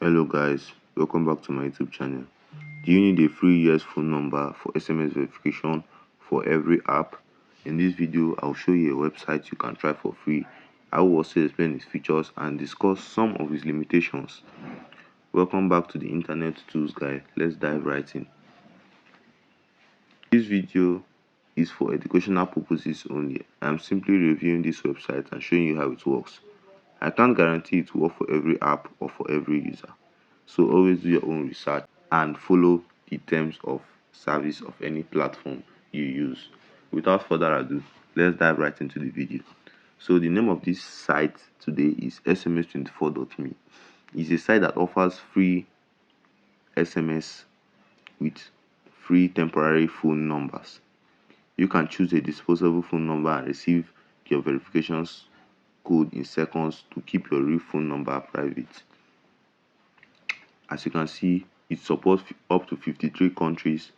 Hello guys, welcome back to my YouTube channel. Do you need a free US phone number for SMS verification for every app? In this video, I'll show you a website you can try for free. I will also explain its features and discuss some of its limitations. Welcome back to the Internet Tools Guide. Let's dive right in. This video is for educational purposes only. I'm simply reviewing this website and showing you how it works. I can't guarantee it will work for every app or for every user. So always do your own research and follow the terms of service of any platform you use. Without further ado, let's dive right into the video. So the name of this site today is sms24.me. It's a site that offers free SMS with free temporary phone numbers. You can choose a disposable phone number and receive your verifications code in seconds to keep your real phone number private. As you can see, it supports up to 53 countries.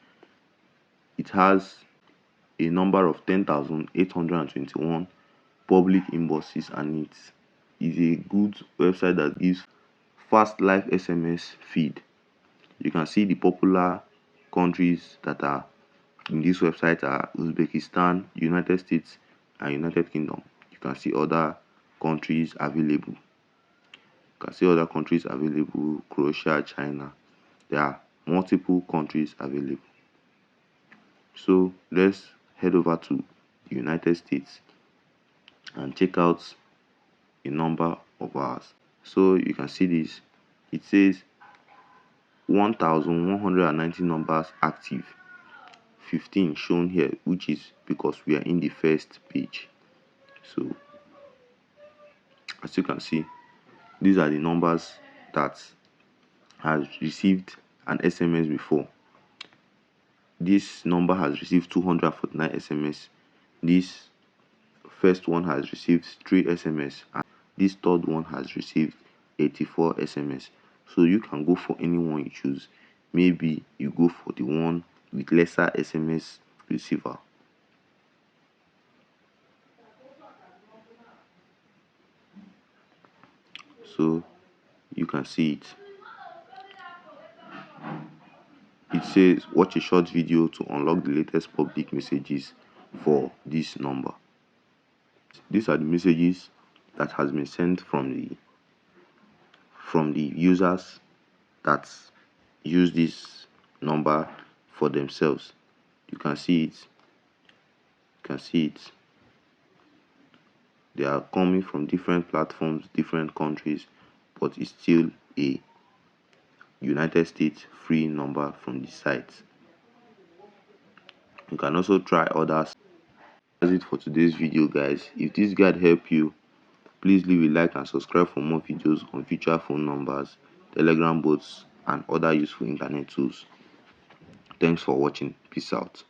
It has a number of 10,821 public inboxes, and it is a good website that gives fast live SMS feed. You can see the popular countries that are in this website are Uzbekistan, United States, and United Kingdom. You can see other countries available. Croatia, China. There are multiple countries available. So let's head over to the United States and check out a number of ours. So you can see this. It says 1,190 numbers active, 15 shown here, which is because we are in the first page. So as you can see, these are the numbers that has received an SMS before. This number has received 249 SMS. This first one has received 3 SMS, and this third one has received 84 SMS. So you can go for any one you choose. Maybe you go for the one with lesser SMS receiver. So you can see it. It says watch a short video to unlock the latest public messages for this number. These are the messages that has been sent from the users that use this number for themselves. You can see it. They are coming from different platforms, different countries, but it's still a United States free number from the site. You can also try others. That's it for today's video, guys. If this guide helped you, please leave a like and subscribe for more videos on future phone numbers, Telegram bots, and other useful internet tools. Thanks for watching. Peace out.